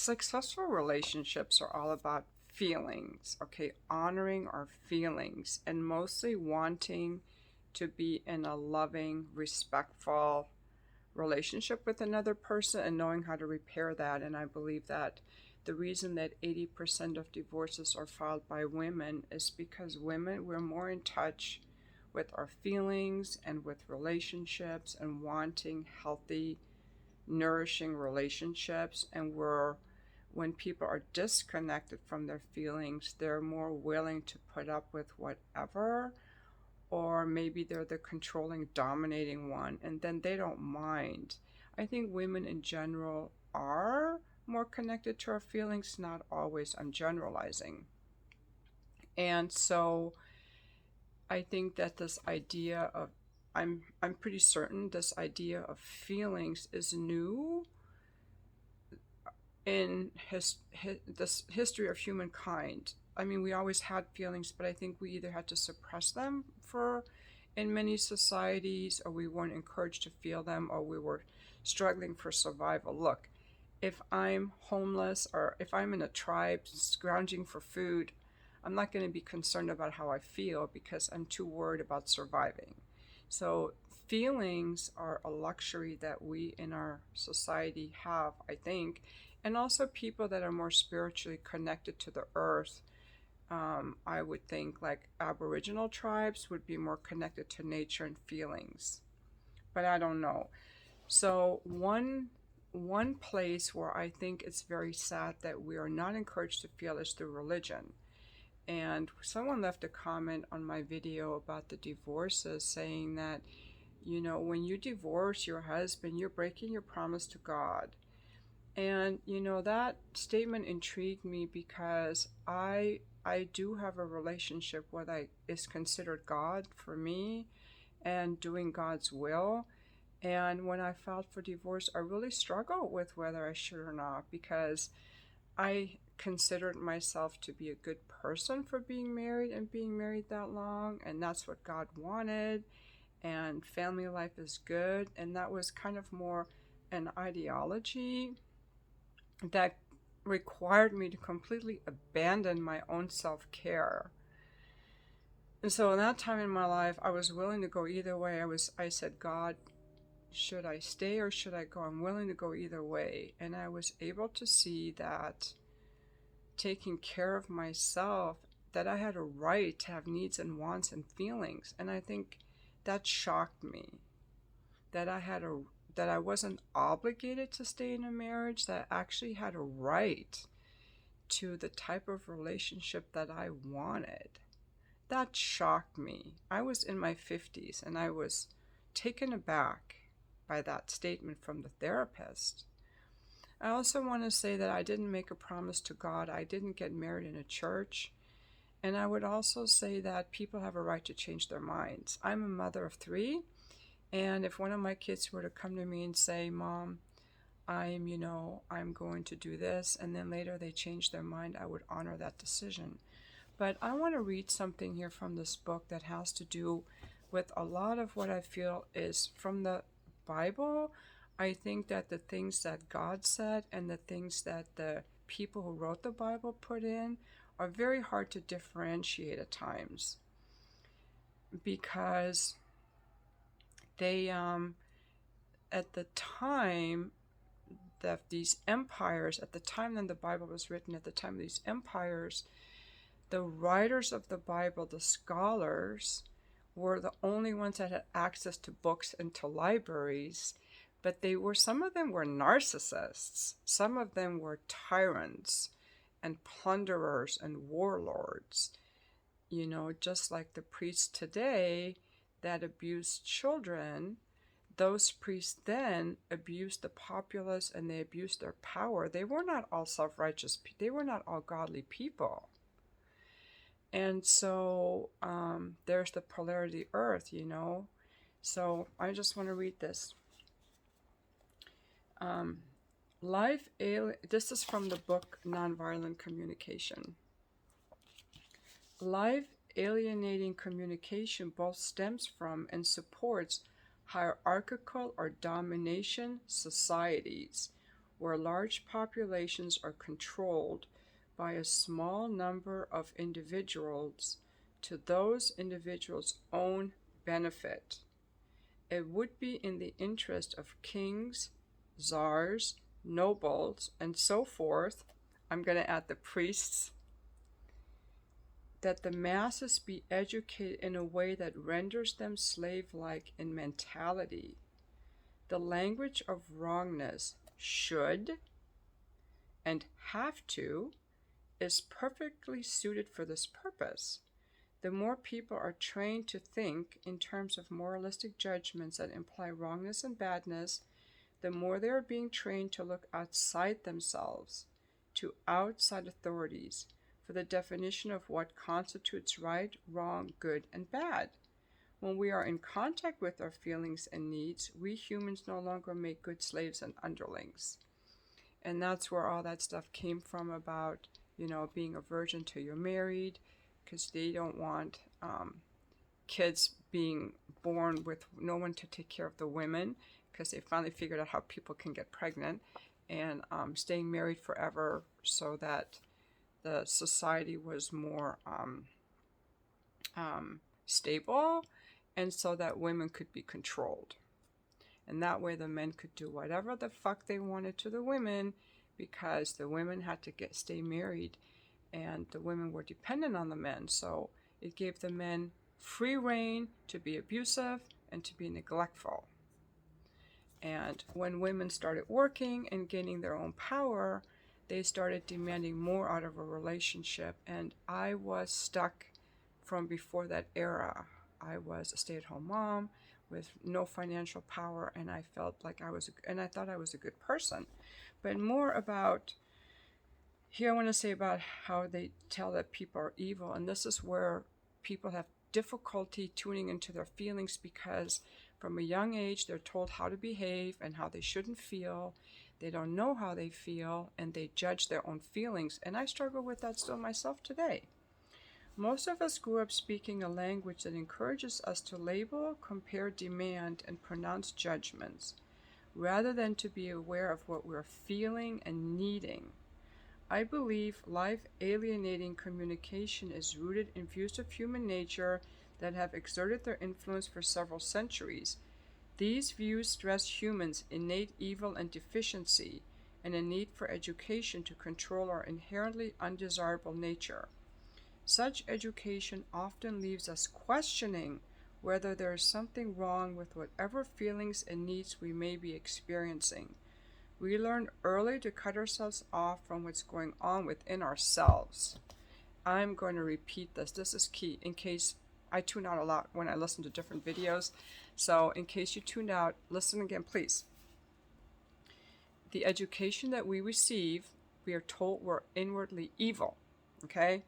Successful relationships are all about feelings, okay? Honoring our feelings and mostly wanting to be in a loving, respectful relationship with another person and knowing how to repair that. And I believe that the reason that 80% of divorces are filed by women is because women, we're more in touch with our feelings and with relationships and wanting healthy, nourishing relationships. And when people are disconnected from their feelings, they're more willing to put up with whatever, or maybe they're the controlling, dominating one, and then they don't mind. I think women in general are more connected to our feelings, not always. I'm generalizing. And so I think that this idea of I'm pretty certain this idea of feelings is new in this history of humankind. I mean, we always had feelings, but I think we either had to suppress them for in many societies, or we weren't encouraged to feel them, or we were struggling for survival. Look, if I'm homeless or if I'm in a tribe scrounging for food, I'm not going to be concerned about how I feel because I'm too worried about surviving. So feelings are a luxury that we in our society have, I think, and also people that are more spiritually connected to the earth. I would think like Aboriginal tribes would be more connected to nature and feelings, but I don't know. So one place where I think it's very sad that we are not encouraged to feel is through religion. And someone left a comment on my video about the divorces saying that, when you divorce your husband, you're breaking your promise to God. And that statement intrigued me because I do have a relationship what I is considered God for me and doing God's will. And when I filed for divorce, I really struggled with whether I should or not because I considered myself to be a good person for being married and being married that long, and that's what God wanted, and family life is good, and that was kind of more an ideology that required me to completely abandon my own self-care. And so in that time in my life, I was willing to go either way. I said, God, should I stay or should I go? I'm willing to go either way. And I was able to see that taking care of myself, that I had a right to have needs and wants and feelings. And I think that shocked me, that I wasn't obligated to stay in a marriage, that I actually had a right to the type of relationship that I wanted. That shocked me. I was in my 50s and I was taken aback by that statement from the therapist. I also want to say that I didn't make a promise to God. I didn't get married in a church. And I would also say that people have a right to change their minds. I'm a mother of 3, and if one of my kids were to come to me and say, Mom, I'm going to do this, and then later they change their mind, I would honor that decision. But I want to read something here from this book that has to do with a lot of what I feel is from the Bible. I think that the things that God said and the things that the people who wrote the Bible put in are very hard to differentiate at times because they, at the time that these empires, at the time that the Bible was written, at the time of these empires, the writers of the Bible, the scholars, were the only ones that had access to books and to libraries, but some of them were narcissists, some of them were tyrants and plunderers and warlords, just like the priests today that abuse children. Those priests then abused the populace and they abused their power. They were not all self-righteous, they were not all godly people. And so there's the polarity of the earth, So I just want to read this. This is from the book Nonviolent Communication. Life alienating communication both stems from and supports hierarchical or domination societies where large populations are controlled by a small number of individuals to those individuals' own benefit. It would be in the interest of kings, czars, nobles, and so forth, I'm going to add the priests, that the masses be educated in a way that renders them slave-like in mentality. The language of wrongness should and have to is perfectly suited for this purpose. The more people are trained to think in terms of moralistic judgments that imply wrongness and badness, the more they are being trained to look outside themselves, to outside authorities, for the definition of what constitutes right, wrong, good, and bad. When we are in contact with our feelings and needs, we humans no longer make good slaves and underlings. And that's where all that stuff came from about, being a virgin till you're married, because they don't want kids being born with no one to take care of the women, because they finally figured out how people can get pregnant, and staying married forever so that the society was more stable, and so that women could be controlled. And that way the men could do whatever the fuck they wanted to the women, because the women had to stay married, and the women were dependent on the men. So it gave the men free rein to be abusive and to be neglectful. And when women started working and gaining their own power, they started demanding more out of a relationship. And I was stuck from before that era. I was a stay-at-home mom with no financial power, and I felt like I thought I was a good person. But more about, here I want to say about how they tell that people are evil, and this is where people have difficulty tuning into their feelings, because from a young age they're told how to behave and how they shouldn't feel. They don't know how they feel, and they judge their own feelings, and I struggle with that still myself today. Most of us grew up speaking a language that encourages us to label, compare, demand, and pronounce judgments, rather than to be aware of what we're feeling and needing. I believe life-alienating communication is rooted in views of human nature that have exerted their influence for several centuries. These views stress humans' innate evil and deficiency, and a need for education to control our inherently undesirable nature. Such education often leaves us questioning whether there is something wrong with whatever feelings and needs we may be experiencing. We learn early to cut ourselves off from what's going on within ourselves. I'm going to repeat this. This is key in case I tune out a lot when I listen to different videos. So in case you tuned out, listen again, please. The education that we receive, we are told we're inwardly evil, okay?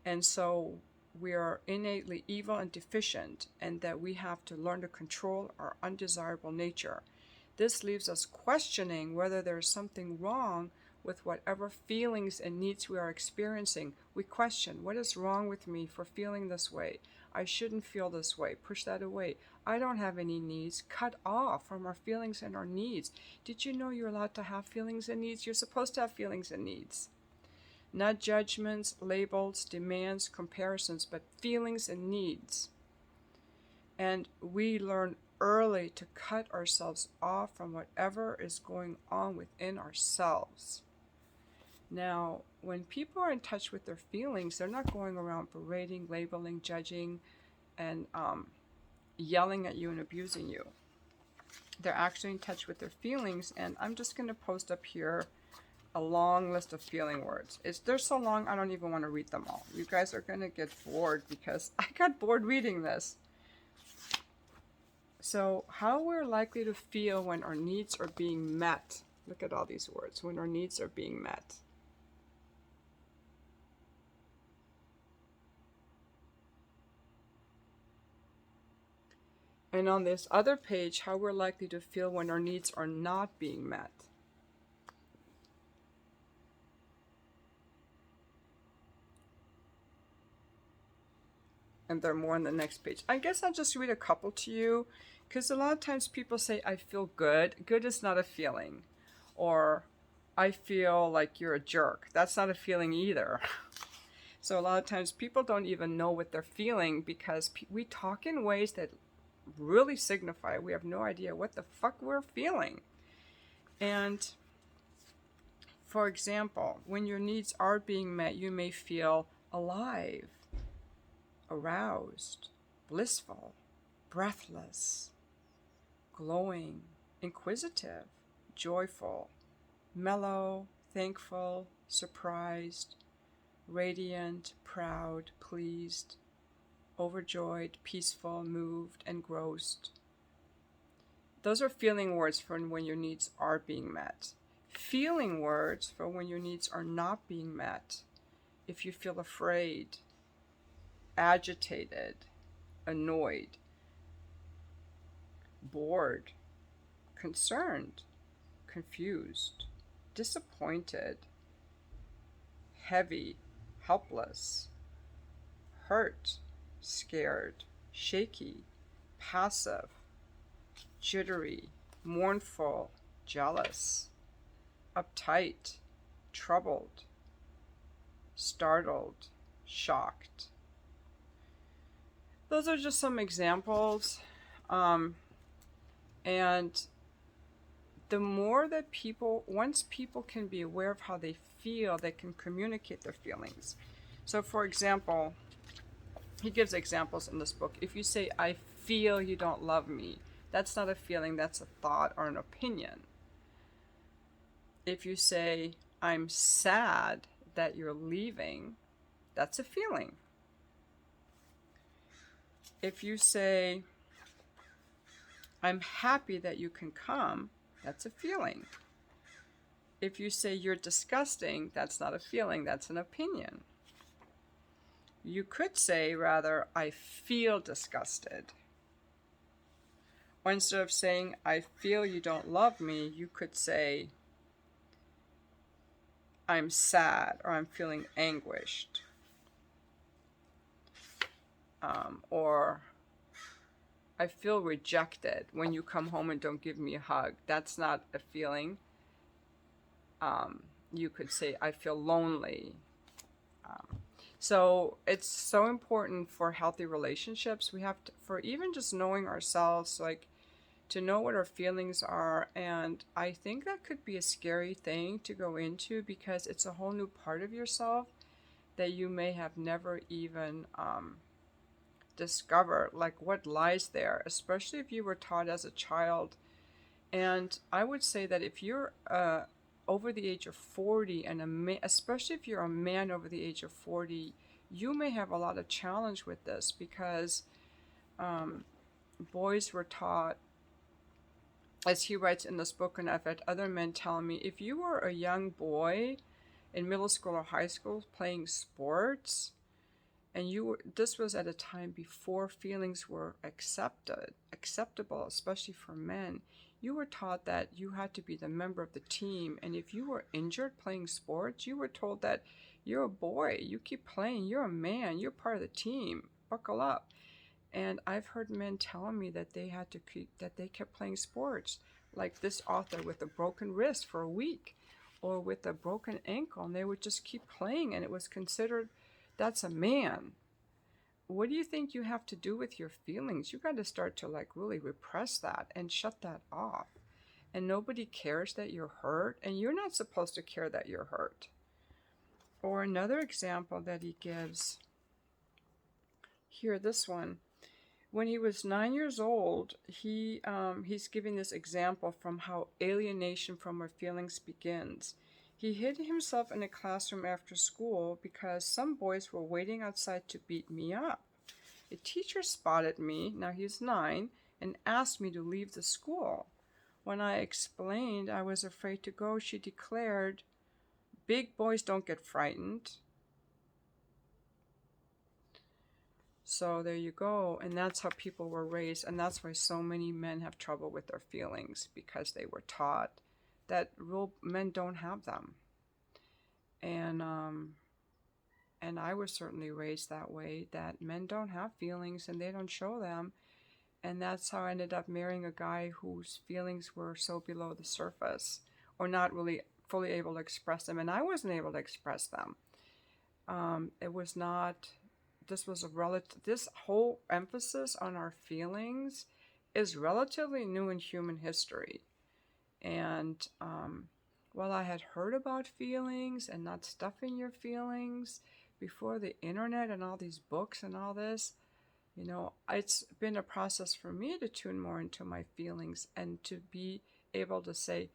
And so we are innately evil and deficient, and that we have to learn to control our undesirable nature. This leaves us questioning whether there is something wrong with whatever feelings and needs we are experiencing. We question, what is wrong with me for feeling this way? I shouldn't feel this way. Push that away. I don't have any needs. Cut off from our feelings and our needs. Did you know you're allowed to have feelings and needs? You're supposed to have feelings and needs. Not judgments, labels, demands, comparisons, but feelings and needs. And we learn early to cut ourselves off from whatever is going on within ourselves. Now, when people are in touch with their feelings, they're not going around berating, labeling, judging, and yelling at you and abusing you. They're actually in touch with their feelings, and I'm just going to post up here a long list of feeling words. They're so long, I don't even want to read them all. You guys are going to get bored, because I got bored reading this. So, how we're likely to feel when our needs are being met. Look at all these words. When our needs are being met. And on this other page, how we're likely to feel when our needs are not being met. And there are more on the next page. I guess I'll just read a couple to you, because a lot of times people say, I feel good. Good is not a feeling. Or I feel like you're a jerk. That's not a feeling either. So a lot of times people don't even know what they're feeling because we talk in ways that really signify we have no idea what the fuck we're feeling. And for example, when your needs are being met, you may feel alive, aroused, blissful, breathless, glowing, inquisitive, joyful, mellow, thankful, surprised, radiant, proud, pleased, overjoyed, peaceful, moved, engrossed. Those are feeling words for when your needs are being met. Feeling words for when your needs are not being met. If you feel afraid, agitated, annoyed, bored, concerned, confused, disappointed, heavy, helpless, hurt, scared, shaky, passive, jittery, mournful, jealous, uptight, troubled, startled, shocked. Those are just some examples. And the more that once people can be aware of how they feel, they can communicate their feelings. So, for example, he gives examples in this book. If you say, I feel you don't love me, that's not a feeling, that's a thought or an opinion. If you say, I'm sad that you're leaving, that's a feeling. If you say, I'm happy that you can come, that's a feeling. If you say you're disgusting, that's not a feeling, that's an opinion. You could say, rather, I feel disgusted. Or instead of saying, I feel you don't love me, you could say, I'm sad, or I'm feeling anguished. Or I feel rejected when you come home and don't give me a hug. That's not a feeling. You could say, I feel lonely. So it's so important for healthy relationships. We have to, for even just knowing ourselves, like to know what our feelings are. And I think that could be a scary thing to go into because it's a whole new part of yourself that you may have never even discovered, like what lies there, especially if you were taught as a child. And I would say that if you're over the age of 40 and especially if you're a man over the age of 40, you may have a lot of challenge with this because boys were taught, as he writes in this book, and I've had other men tell me, if you were a young boy in middle school or high school playing sports, and this was at a time before feelings were acceptable, especially for men, you were taught that you had to be the member of the team. And if you were injured playing sports, you were told that you're a boy, you keep playing, you're a man, you're part of the team, buckle up. And I've heard men telling me that they kept playing sports, like this author with a broken wrist for a week, or with a broken ankle, and they would just keep playing, and it was considered, that's a man. What do you think you have to do with your feelings? You got to start to like really repress that and shut that off. And nobody cares that you're hurt, and you're not supposed to care that you're hurt. Or another example that he gives here, this one. When he was 9 years old, he's giving this example from how alienation from our feelings begins. He hid himself in a classroom after school because some boys were waiting outside to beat me up. A teacher spotted me, now he's 9, and asked me to leave the school. When I explained I was afraid to go, she declared, "Big boys don't get frightened." So there you go. And that's how people were raised. And that's why so many men have trouble with their feelings, because they were taught that real men don't have them. And I was certainly raised that way, that men don't have feelings and they don't show them. And that's how I ended up marrying a guy whose feelings were so below the surface, or not really fully able to express them, and I wasn't able to express them. It was not, this was a relative, this whole emphasis on our feelings is relatively new in human history. And while I had heard about feelings and not stuffing your feelings before the internet and all these books and all this, it's been a process for me to tune more into my feelings and to be able to say,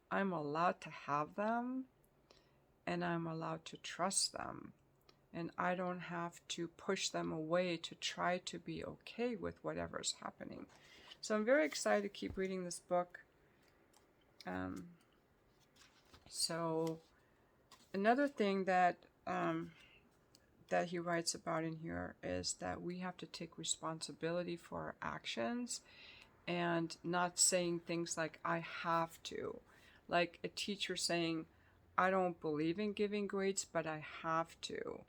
I'm allowed to have them and I'm allowed to trust them. And I don't have to push them away to try to be okay with whatever's happening. So I'm very excited to keep reading this book. So another thing that that he writes about in here is that we have to take responsibility for our actions and not saying things like, I have to. Like a teacher saying, I don't believe in giving grades, but I have to.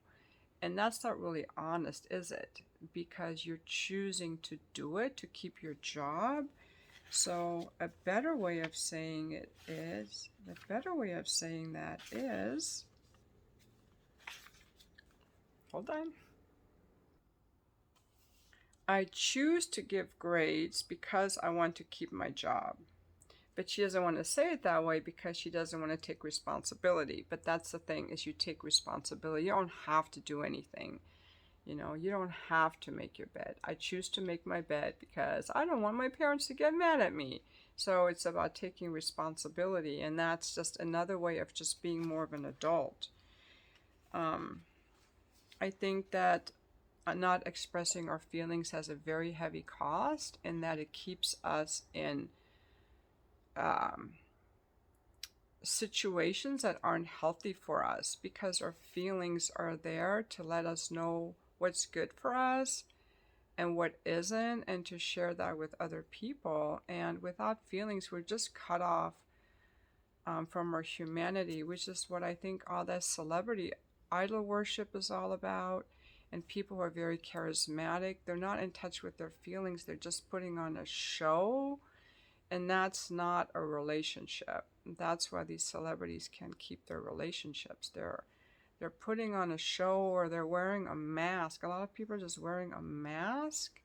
And that's not really honest, is it? Because you're choosing to do it to keep your job. So a better way of saying that is, hold on. I choose to give grades because I want to keep my job. But she doesn't want to say it that way because she doesn't want to take responsibility. But that's the thing, is you take responsibility. You don't have to do anything. You don't have to make your bed. I choose to make my bed because I don't want my parents to get mad at me. So it's about taking responsibility, and that's just another way of just being more of an adult. I think that not expressing our feelings has a very heavy cost, in that it keeps us in situations that aren't healthy for us, because our feelings are there to let us know what's good for us and what isn't, and to share that with other people. And without feelings, we're just cut off from our humanity, which is what I think all that celebrity idol worship is all about. And people who are very charismatic, they're not in touch with their feelings. They're just putting on a show. And that's not a relationship. That's why these celebrities can't keep their relationships. They're putting on a show, or they're wearing a mask. A lot of people are just wearing a mask,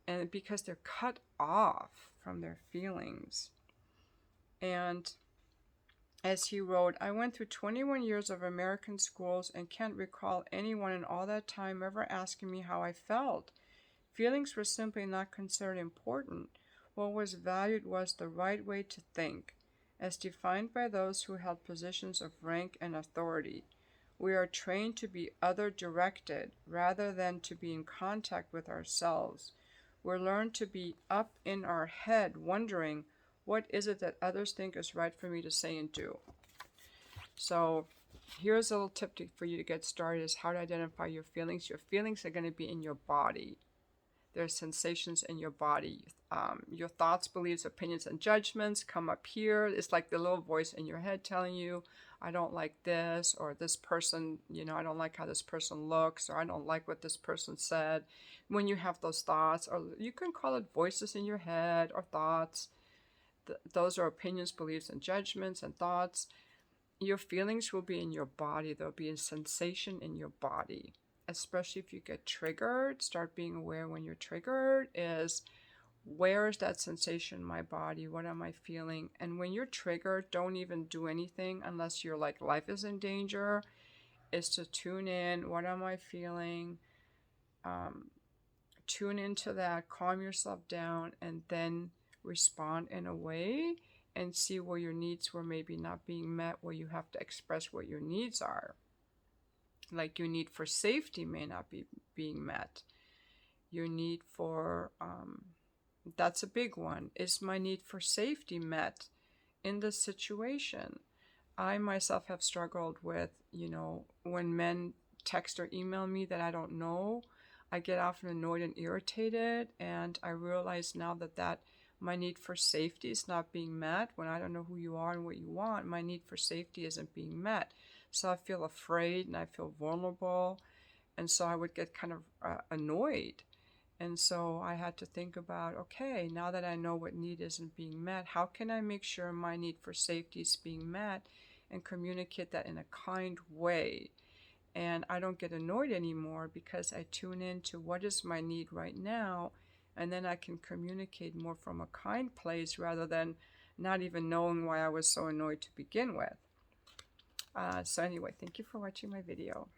and because they're cut off from their feelings. And as he wrote, I went through 21 years of American schools and can't recall anyone in all that time ever asking me how I felt. Feelings were simply not considered important. What was valued was the right way to think, as defined by those who held positions of rank and authority. We are trained to be other-directed rather than to be in contact with ourselves. We're learned to be up in our head wondering, what is it that others think is right for me to say and do? So here's a little tip for you to get started, is how to identify your feelings. Your feelings are going to be in your body. There's sensations in your body. Your thoughts, beliefs, opinions, and judgments come up here. It's like the little voice in your head telling you, I don't like this, or this person, I don't like how this person looks, or I don't like what this person said. When you have those thoughts, or you can call it voices in your head or thoughts, those are opinions, beliefs, and judgments and thoughts. Your feelings will be in your body. There'll be a sensation in your body. Especially if you get triggered, start being aware when you're triggered, is where is that sensation in my body? What am I feeling? And when you're triggered, don't even do anything unless you're like life is in danger, is to tune in. What am I feeling? Tune into that, calm yourself down, and then respond in a way and see where your needs were maybe not being met, where you have to express what your needs are. Like your need for safety may not be being met. Your need for, that's a big one. Is my need for safety met in this situation? I myself have struggled with, when men text or email me that I don't know, I get often annoyed and irritated. And I realize now that my need for safety is not being met. When I don't know who you are and what you want, my need for safety isn't being met. So I feel afraid and I feel vulnerable. And so I would get kind of annoyed. And so I had to think about, okay, now that I know what need isn't being met, how can I make sure my need for safety is being met and communicate that in a kind way? And I don't get annoyed anymore because I tune into what is my need right now, and then I can communicate more from a kind place rather than not even knowing why I was so annoyed to begin with. So anyway, thank you for watching my video.